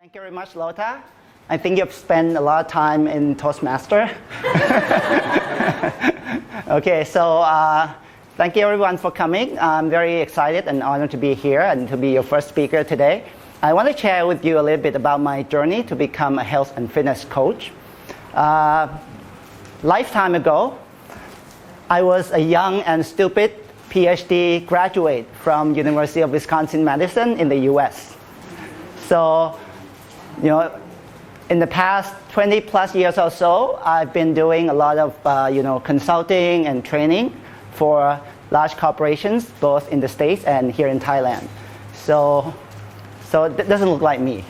Thank you very much, Lota. I think you've spent a lot of time in Toastmaster. Okay, so thank you everyone for coming. I'm very excited and honored to be here and to be your first speaker today. I want to share with you a little bit about my journey to become a health and fitness coach. Lifetime ago, I was a young and stupid PhD graduate from University of Wisconsin-Madison in the US. So, in the past 20 plus years or so, I've been doing a lot of, consulting and training for large corporations, both in the States and here in Thailand. So it doesn't look like me,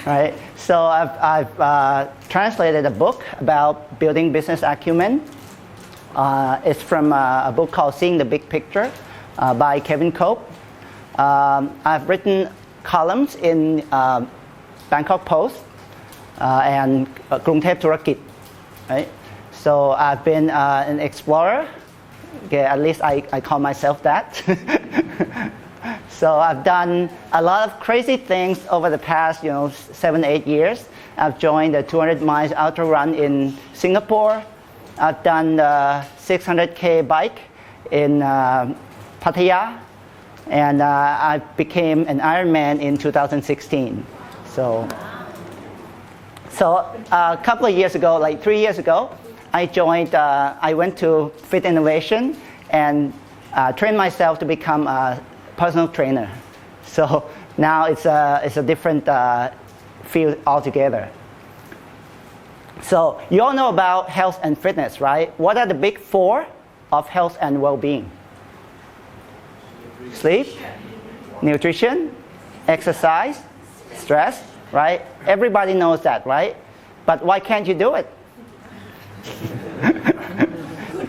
right? So I've translated a book about building business acumen. It's from a book called Seeing the Big Picture by Kevin Cope. I've written columns in Bangkok Post and Krungthep Thurakit, right? So I've been an explorer. Okay, at least I call myself that. So I've done a lot of crazy things over the past, 7-8 years. I've joined the 200 miles ultra run in Singapore. I've done the 600K bike in Pattaya. And I became an Ironman in 2016. So a couple of years ago, like 3 years ago, I went to Fit Innovation and trained myself to become a personal trainer. So now it's a different field altogether. So you all know about health and fitness, right? What are the big four of health and well-being? Sleep, nutrition, exercise, stress, right? Everybody knows that, right? But why can't you do it?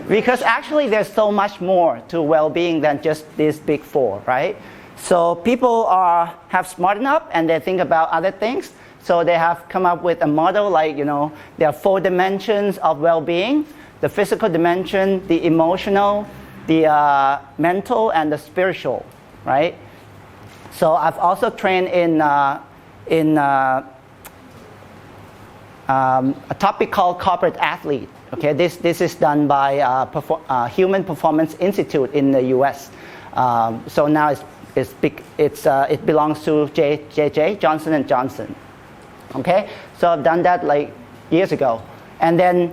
Because actually there's so much more to well-being than just these big four, right? So people have smartened up and they think about other things. So they have come up with a model like, there are 4 dimensions of well-being: the physical dimension, the emotional, the mental, and the spiritual, right? So I've also trained in a topic called corporate athlete. Okay, this is done by Human Performance Institute in the U.S. So now it belongs to J.J. Johnson & Johnson. Okay, so I've done that like years ago, and then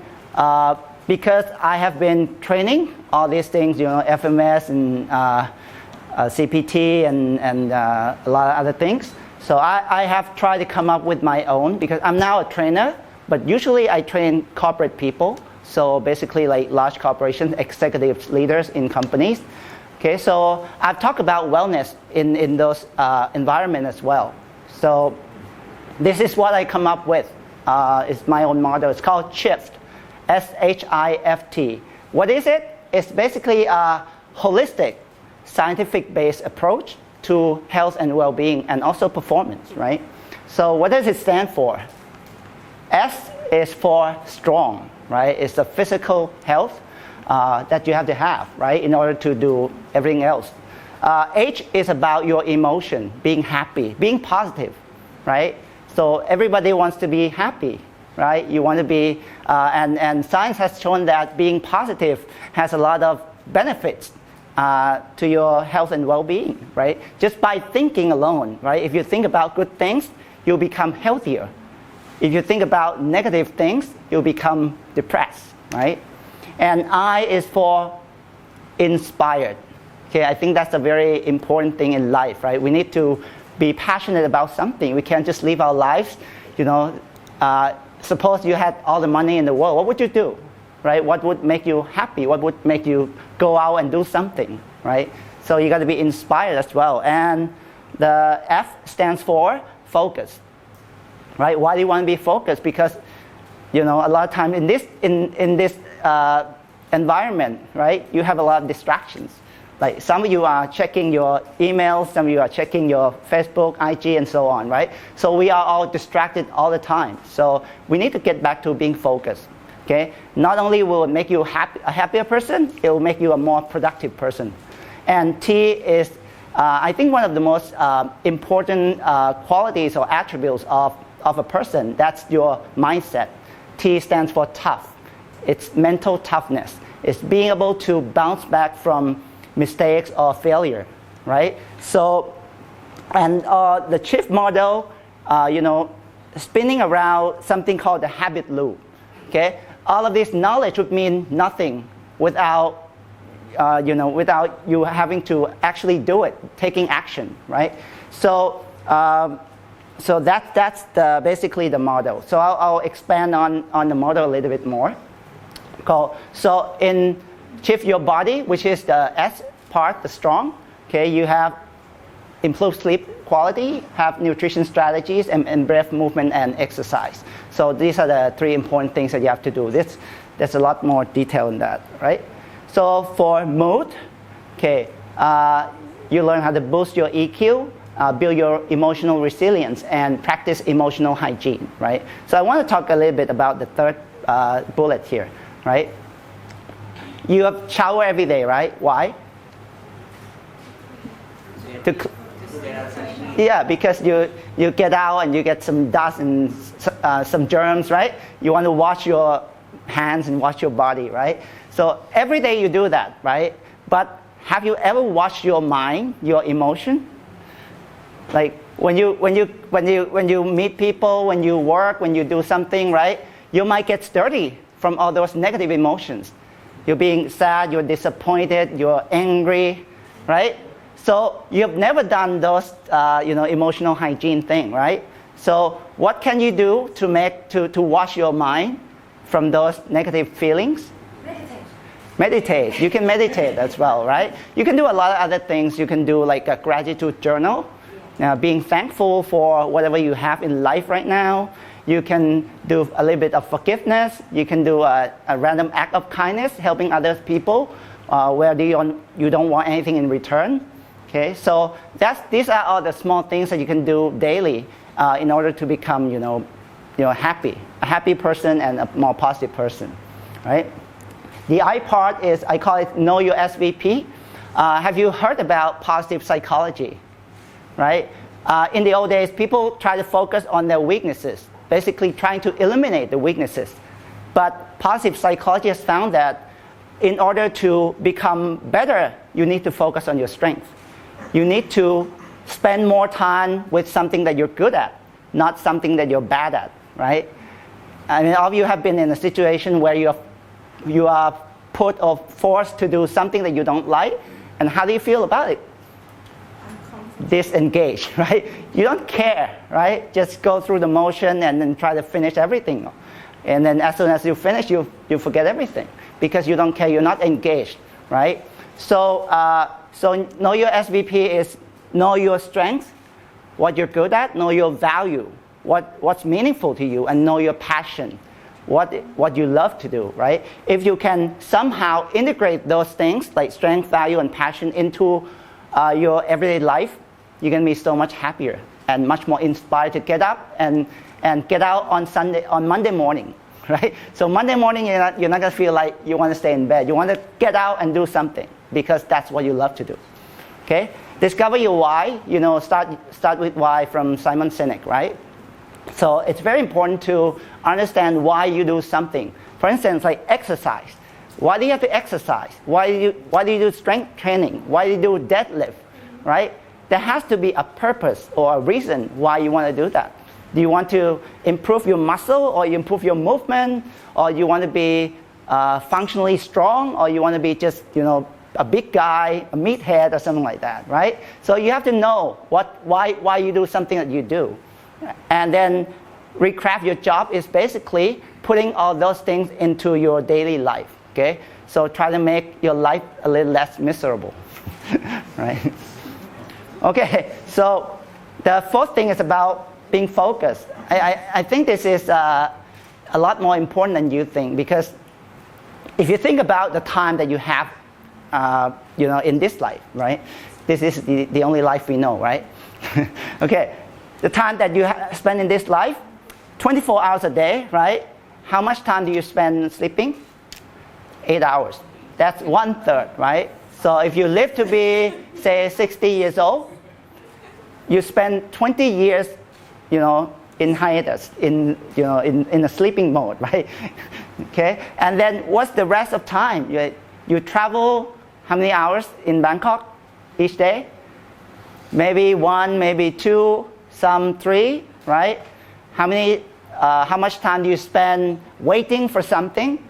because I have been training all these things, FMS and CPT and a lot of other things. So I have tried to come up with my own, because I'm now a trainer, but usually I train corporate people. So basically like large corporations, executive leaders in companies. Okay, so I've talked about wellness in those environments as well. So this is what I come up with. It's my own model. It's called S.H.I.F.T. S.H.I.F.T. What is it? It's basically a holistic, scientific-based approach to health and well-being and also performance, right? So what does it stand for? S is for strong, right? It's the physical health that you have to have, right, in order to do everything else. H is about your emotion, being happy, being positive, right? So everybody wants to be happy, right? You want to be, and science has shown that being positive has a lot of benefits to your health and well-being, right? Just by thinking alone, right? If you think about good things, you'll become healthier. If you think about negative things, you'll become depressed, right? And I is for inspired. Okay, I think that's a very important thing in life, right? We need to be passionate about something. We can't just live our lives, suppose you had all the money in the world, what would you do, right? What would make you happy? What would make you go out and do something, right? So you got to be inspired as well. And the F stands for focus, right? Why do you want to be focused? Because, a lot of time in this environment, right, you have a lot of distractions. Like some of you are checking your emails, some of you are checking your Facebook, IG, and so on, right? So we are all distracted all the time. So we need to get back to being focused, okay? Not only will it make you a happier person, it will make you a more productive person. And T is I think one of the most important qualities or attributes of a person, that's your mindset. T stands for tough. It's mental toughness. It's being able to bounce back from mistakes or failure, right? So, and the CHIF model, spinning around something called the habit loop, okay? All of this knowledge would mean nothing without without you having to actually do it, taking action, right? So, that's basically the model. So I'll expand on the model a little bit more. Cool. So in shift your body, which is the S part, the strong, okay, you have improved sleep quality, have nutrition strategies, and breath movement and exercise. So these are the 3 important things that you have to do. There's a lot more detail in that, right? So for mood, okay, you learn how to boost your EQ, build your emotional resilience, and practice emotional hygiene, right? So I want to talk a little bit about the 3rd bullet here, right? You have shower every day, right? Why? Yeah, because you get out and you get some dust and some germs, right? You want to wash your hands and wash your body, right? So every day you do that, right? But have you ever washed your mind, your emotion? Like when you meet people, when you work, when you do something, right? You might get dirty from all those negative emotions. You're being sad, you're disappointed, you're angry, right? So you've never done those, emotional hygiene thing, right? So what can you do to wash your mind from those negative feelings? Meditate. You can meditate as well, right? You can do a lot of other things. You can do like a gratitude journal, being thankful for whatever you have in life right now. You can do a little bit of forgiveness. You can do a random act of kindness, helping other people where you don't want anything in return. Okay, so these are all the small things that you can do daily in order to become, a happy person and a more positive person, right? The I part is, I call it know your SVP. Have you heard about positive psychology, right? In the old days, people try to focus on their weaknesses, basically trying to eliminate the weaknesses. But positive psychology has found that in order to become better, you need to focus on your strength. You need to spend more time with something that you're good at, not something that you're bad at, right? I mean, all of you have been in a situation where you are put or forced to do something that you don't like, and how do you feel about it? Disengaged, right? You don't care, right? Just go through the motion and then try to finish everything. And then as soon as you finish, you forget everything because you don't care, you're not engaged, right? So know your SVP is know your strength, what you're good at, know your value, what's meaningful to you, and know your passion, what you love to do, right? If you can somehow integrate those things like strength, value, and passion into your everyday life, you're going to be so much happier and much more inspired to get up and get out on Monday morning, right? So Monday morning, you're not going to feel like you want to stay in bed. You want to get out and do something because that's what you love to do, okay? Discover your why. Start with why from Simon Sinek, right? So it's very important to understand why you do something. For instance, like exercise. Why do you have to exercise? Why do you do strength training? Why do you do deadlift, right? There has to be a purpose or a reason why you want to do that. Do you want to improve your muscle, or you improve your movement, or you want to be functionally strong, or you want to be just, a big guy, a meathead, or something like that, right? So you have to know why you do something that you do. And then recraft your job is basically putting all those things into your daily life, okay? So try to make your life a little less miserable, right? Okay, so the 4th thing is about being focused. I think this is a lot more important than you think, because if you think about the time that you have, in this life, right? This is the only life we know, right? Okay, the time that you spend in this life, 24 hours a day, right? How much time do you spend sleeping? 8 hours. That's 1/3, right? So if you live to be, say, 60 years old, you spend 20 years, in hiatus, in a sleeping mode, right? Okay, and then what's the rest of time? You travel how many hours in Bangkok each day? Maybe 1, maybe 2, some 3, right? How much time do you spend waiting for something?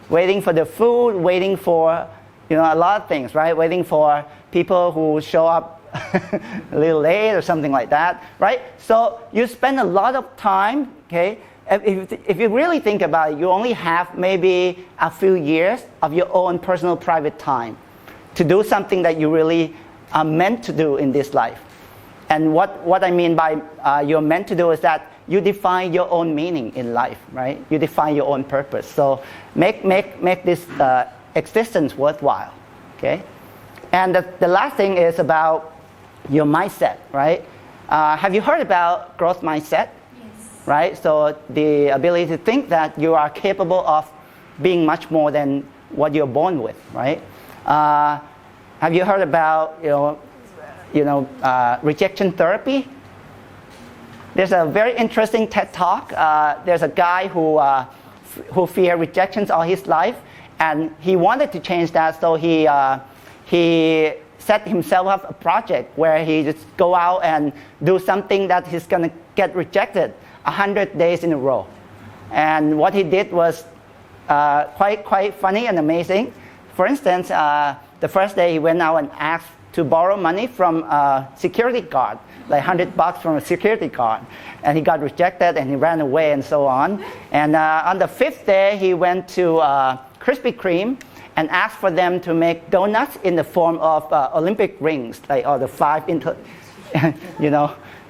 Waiting for the food, waiting for, a lot of things, right? Waiting for people who show up a little late or something like that, right? So you spend a lot of time, okay? If you really think about it, you only have maybe a few years of your own personal private time to do something that you really are meant to do in this life. And what I mean by you're meant to do is that you define your own meaning in life, right? You define your own purpose. So make this existence worthwhile, okay? And the last thing is about your mindset, right? Have you heard about growth mindset? Yes. Right? So the ability to think that you are capable of being much more than what you're born with, right? Have you heard about rejection therapy? There's a very interesting TED talk. There's a guy who feared rejections all his life, and he wanted to change that. So he set himself up a project where he just go out and do something that he's gonna get rejected 100 days in a row. And what he did was quite funny and amazing. For instance, the first day he went out and asked to borrow money from a security guard, like $100 from a security guard. And he got rejected and he ran away and so on. And on the 5th day, he went to Krispy Kreme and asked for them to make donuts in the form of Olympic rings, like the 5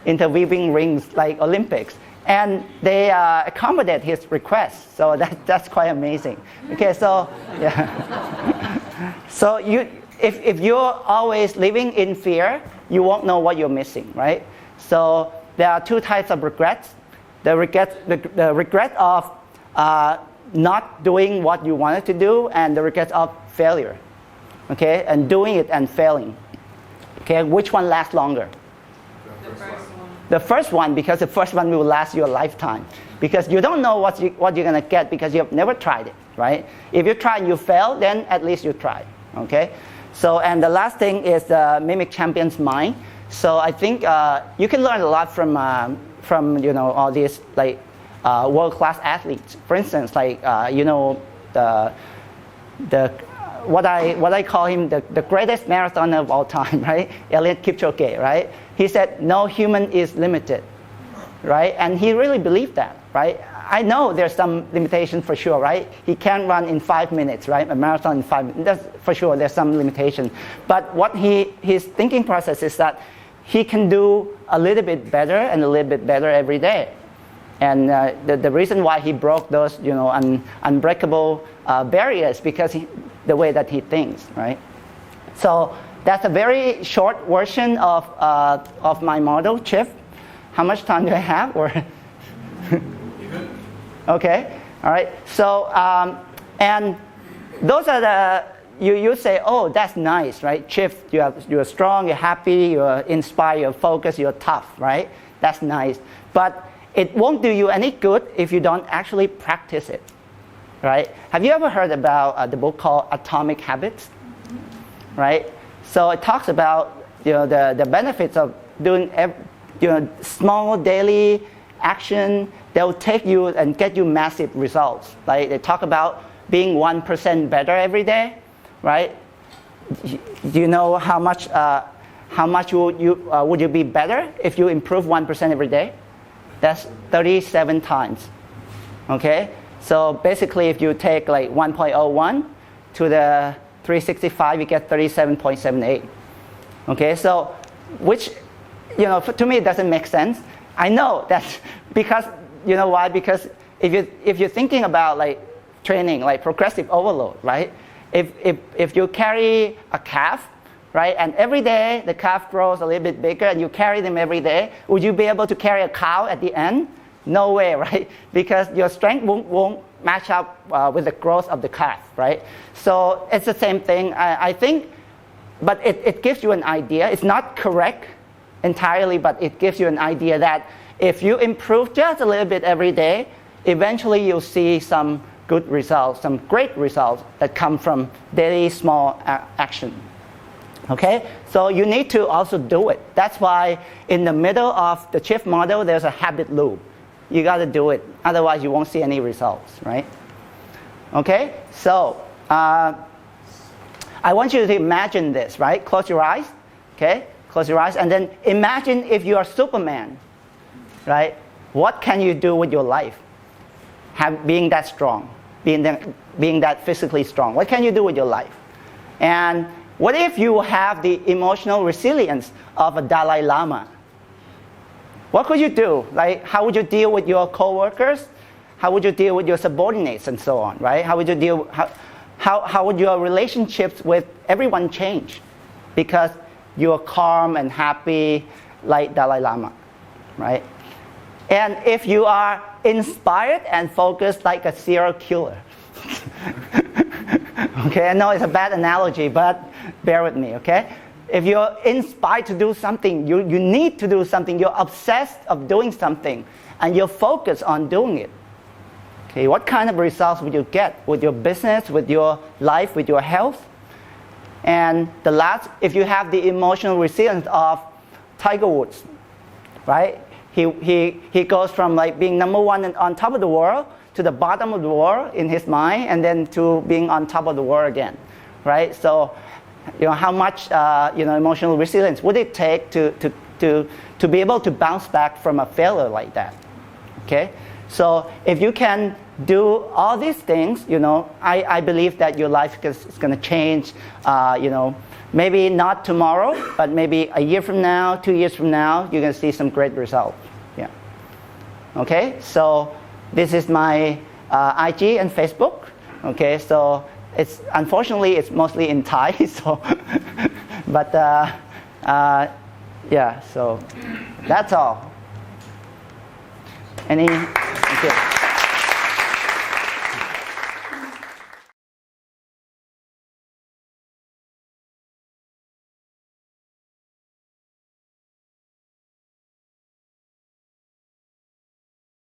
interweaving rings like Olympics. And they accommodate his request. So that's quite amazing. Okay, so yeah. So if you're always living in fear, you won't know what you're missing, right? So there are 2 types of regrets. The regret of not doing what you wanted to do, and the regret of failure. Okay, and doing it and failing. Okay, which one lasts longer? The first one, because the first one will last you a lifetime. Because you don't know what you're going to get because you've never tried it, right? If you try and you fail, then at least you tried, okay? So, and the last thing is the mimic champion's mind. So I think you can learn a lot from all these like world-class athletes. For instance, like what I call him the greatest marathoner of all time, right? Eliud Kipchoge, right? He said, no human is limited, right? And he really believed that, right? I know there's some limitation for sure, right? He can't run in 5 minutes, right? A marathon in 5 minutes, that's for sure, there's some limitation. But what his thinking process is that he can do a little bit better and a little bit better every day. And the reason why he broke those, unbreakable barriers because the way that he thinks, right? So that's a very short version of my model, Chief. How much time do I have? Or okay, all right. So and those are you say, oh, that's nice, right? Chief, you're strong, you're happy, you're inspired, you're focused, you're tough, right? That's nice, but it won't do you any good if you don't actually practice it, right? Have you ever heard about the book called Atomic Habits, right? So it talks about the benefits of doing small daily action that will take you and get you massive results. Like they talk about being 1% better every day, right? Do you know how much would you be better if you improve 1% every day? That's 37 times, okay? So basically if you take like 1.01 to the 365, you get 37.78, okay? So which, to me it doesn't make sense. I know that because, you know why? Because if you're thinking about like training, like progressive overload, right? If you carry a calf, right, and every day the calf grows a little bit bigger and you carry them every day, would you be able to carry a cow at the end? No way, right? Because your strength won't match up with the growth of the calf, right? So it's the same thing. I think but it gives you an idea. It's not correct entirely, but it gives you an idea that if you improve just a little bit every day, eventually you'll see some good results, some great results that come from daily small action. Okay, so you need to also do it. That's why in the middle of the shift model, there's a habit loop. You got to do it, otherwise you won't see any results, right? Okay, so I want you to imagine this, right? Close your eyes, okay? Close your eyes, and then imagine if you are Superman, right? What can you do with your life? Being that strong, being that physically strong. What can you do with your life? And what if you have the emotional resilience of a Dalai Lama? What could you do? Like, how would you deal with your coworkers? How would you deal with your subordinates and so on, right? How would you deal? How would your relationships with everyone change? Because you're calm and happy like Dalai Lama, right? And if you are inspired and focused like a serial killer. Okay, I know it's a bad analogy, but bear with me, okay? If you're inspired to do something, you need to do something, you're obsessed of doing something, and you're focused on doing it. Okay, what kind of results would you get with your business, with your life, with your health? And the last, if you have the emotional resilience of Tiger Woods, right? He goes from like being number one on top of the world to the bottom of the world in his mind, and then to being on top of the world again, right? So, how much emotional resilience would it take to be able to bounce back from a failure like that? Okay, so if you can do all these things, I believe that your life is going to change. Maybe not tomorrow, but maybe a year from now, 2 years from now, you're going to see some great results. Yeah. Okay, so this is my IG and Facebook. Okay, so unfortunately it's mostly in Thai. So, but yeah. So that's all. Okay.